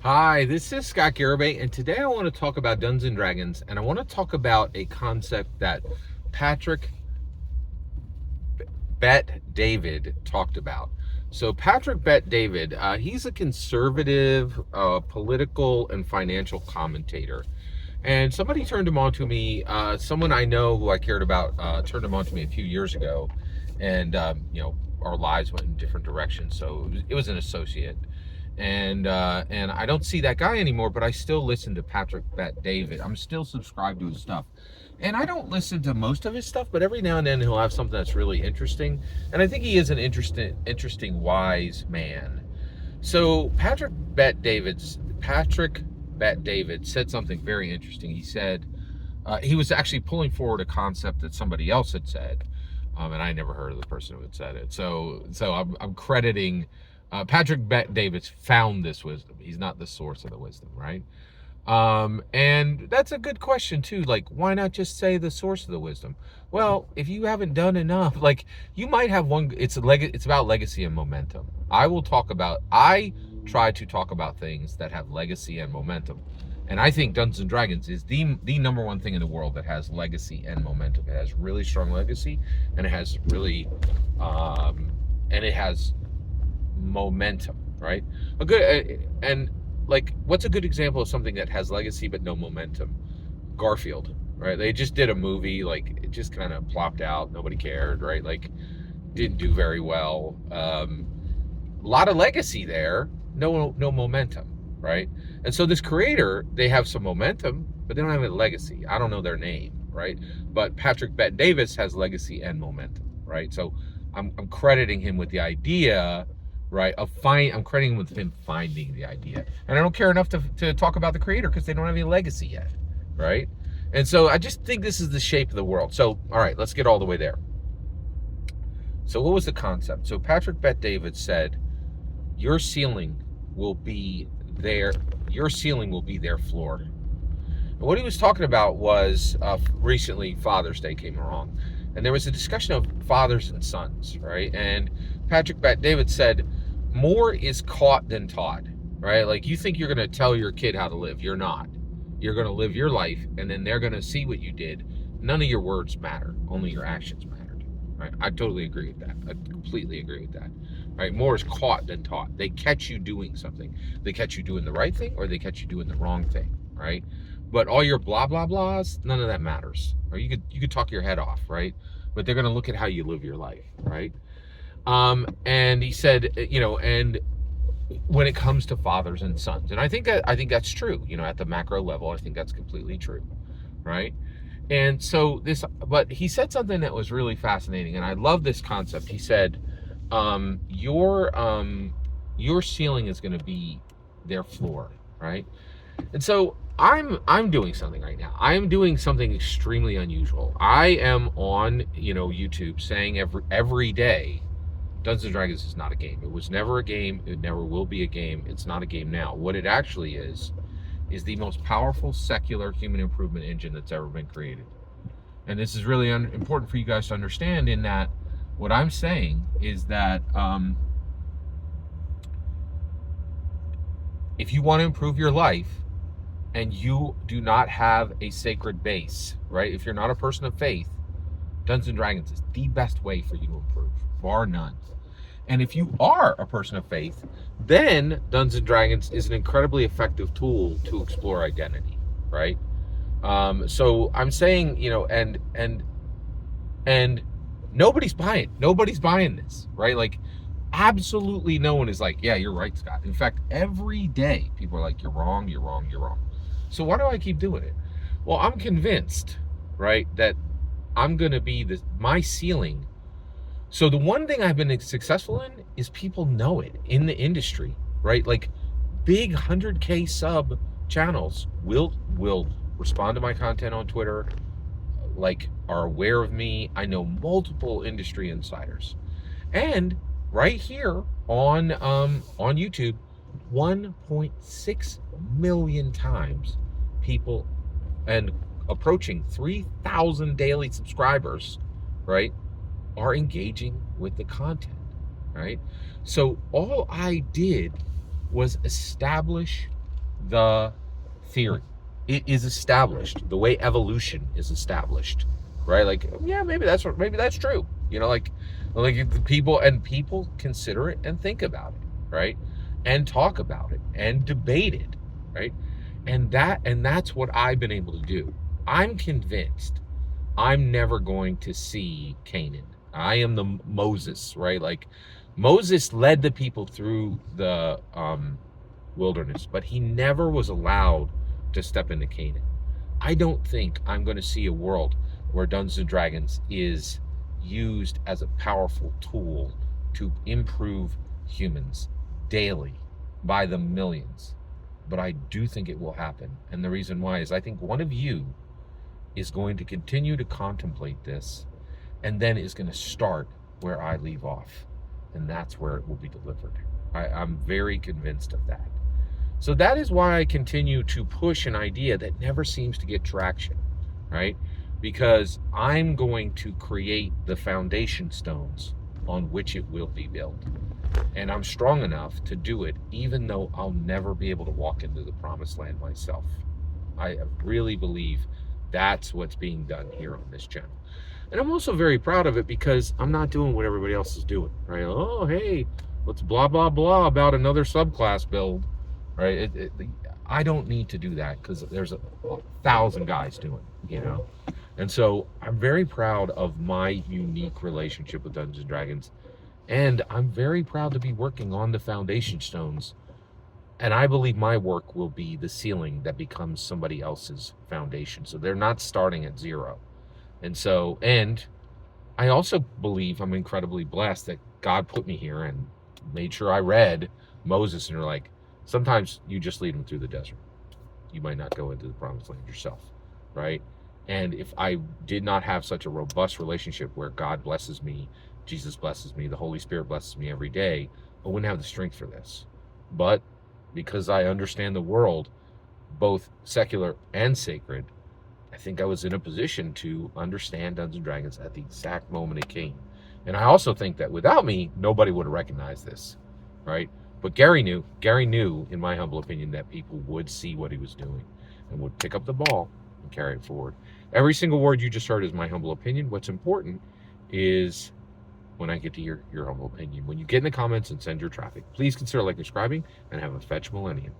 Hi, this is Scott Garibay, and today I want to talk about Dungeons and Dragons, and I want to talk about a concept that Patrick Bet David talked about. So, Patrick Bet David, he's a conservative political and financial commentator. And somebody turned him on to me, someone I know who I cared about turned him on to me a few years ago. And, our lives went in different directions. So, it was an associate. And I don't see that guy anymore, but I still listen to Patrick Bet David. I'm still subscribed to his stuff. And I don't listen to most of his stuff, but every now and then he'll have something that's really interesting. And I think he is an interesting, wise man. So Patrick Bet David said something very interesting. He said he was actually pulling forward a concept that somebody else had said, and I never heard of the person who had said it. So I'm crediting Patrick Bet David found this wisdom. He's not the source of the wisdom, right? And that's a good question too. Like, why not just say the source of the wisdom? Well, if you haven't done enough, like you might have one. It's about legacy and momentum. I try to talk about things that have legacy and momentum, and I think Dungeons and Dragons is the number one thing in the world that has legacy and momentum. It has really strong legacy, and it has really, and it has momentum, right? A good and like, what's a good example of something that has legacy but no momentum? Garfield, right? They just did a movie, like it just kind of plopped out. Nobody cared, right? Like, didn't do very well. A lot of legacy there, no momentum, right? And so this creator, they have some momentum, but they don't have a legacy. I don't know their name, right? But Patrick Bet Davis has legacy and momentum, right? So I'm crediting him with the idea, right? I'm crediting with him finding the idea, and I don't care enough to talk about the creator because they don't have any legacy yet, right? And so I just think this is the shape of the world. So all right, let's get all the way there. So what was the concept? So Patrick Bet David said, your ceiling will be their your ceiling will be their floor. And what he was talking about was recently Father's Day came along, and there was a discussion of fathers and sons, right? And Patrick Bet David said, more is caught than taught, right? Like, you think you're going to tell your kid how to live. You're not. You're going to live your life, and then they're going to see what you did. None of your words matter. Only your actions mattered, right? I totally agree with that. I completely agree with that, right? More is caught than taught. They catch you doing something. They catch you doing the right thing, or they catch you doing the wrong thing, right? But all your blah blah blahs, none of that matters. Or you could talk your head off, right? But they're going to look at how you live your life, right? And he said, and when it comes to fathers and sons, and I think that's true. At the macro level, I think that's completely true, right? And so but he said something that was really fascinating, and I love this concept. He said, your ceiling is going to be their floor, right? And so I'm doing something right now. I am doing something extremely unusual. I am on YouTube saying every day, Dungeons and Dragons is not a game. It was never a game. It never will be a game. It's not a game now. What it actually is the most powerful secular human improvement engine that's ever been created. And this is really important for you guys to understand, in that what I'm saying is that if you want to improve your life and you do not have a sacred base, right? If you're not a person of faith, Dungeons and Dragons is the best way for you to improve, bar none. And if you are a person of faith, then Dungeons and Dragons is an incredibly effective tool to explore identity, right? So I'm saying, and nobody's buying this, right? Like, absolutely no one is like, yeah, you're right, Scott. In fact, every day people are like, you're wrong, you're wrong, you're wrong. So why do I keep doing it? Well, I'm convinced, right, that I'm going to be my ceiling. So the one thing I've been successful in is people know it in the industry, right? Like, big 100K sub channels will respond to my content on Twitter, like, are aware of me. I know multiple industry insiders. And right here on YouTube, 1.6 million times people, and approaching 3,000 daily subscribers, right, are engaging with the content, right? So all I did was establish the theory. It is established the way evolution is established, right? Like, yeah, maybe that's true. Like the people consider it and think about it, right? And talk about it and debate it, right? And that's what I've been able to do. I'm convinced I'm never going to see Canaan. I am the Moses, right? Like Moses led the people through the wilderness, but he never was allowed to step into Canaan. I don't think I'm going to see a world where Dungeons and Dragons is used as a powerful tool to improve humans daily by the millions. But I do think it will happen. And the reason why is I think one of you is going to continue to contemplate this and then is going to start where I leave off. And that's where it will be delivered. I'm very convinced of that. So that is why I continue to push an idea that never seems to get traction, right? Because I'm going to create the foundation stones on which it will be built. And I'm strong enough to do it, even though I'll never be able to walk into the promised land myself. I really believe that's what's being done here on this channel. And I'm also very proud of it because I'm not doing what everybody else is doing, right? Oh, hey, let's blah, blah, blah about another subclass build, right? I don't need to do that because there's 1,000 guys doing it, you know? And so I'm very proud of my unique relationship with Dungeons & Dragons. And I'm very proud to be working on the foundation stones. And I believe my work will be the ceiling that becomes somebody else's foundation. So they're not starting at zero. And I also believe I'm incredibly blessed that God put me here and made sure I read Moses and are like, sometimes you just lead them through the desert. You might not go into the promised land yourself, right? And if I did not have such a robust relationship where God blesses me, Jesus blesses me, the Holy Spirit blesses me every day, I wouldn't have the strength for this. But because I understand the world, both secular and sacred, I think I was in a position to understand Dungeons & Dragons at the exact moment it came. And I also think that without me, nobody would have recognized this, right? But Gary knew, in my humble opinion, that people would see what he was doing and would pick up the ball and carry it forward. Every single word you just heard is my humble opinion. What's important is when I get to your humble opinion. When you get in the comments and send your traffic, please consider like, subscribing, and have a fetch millennium.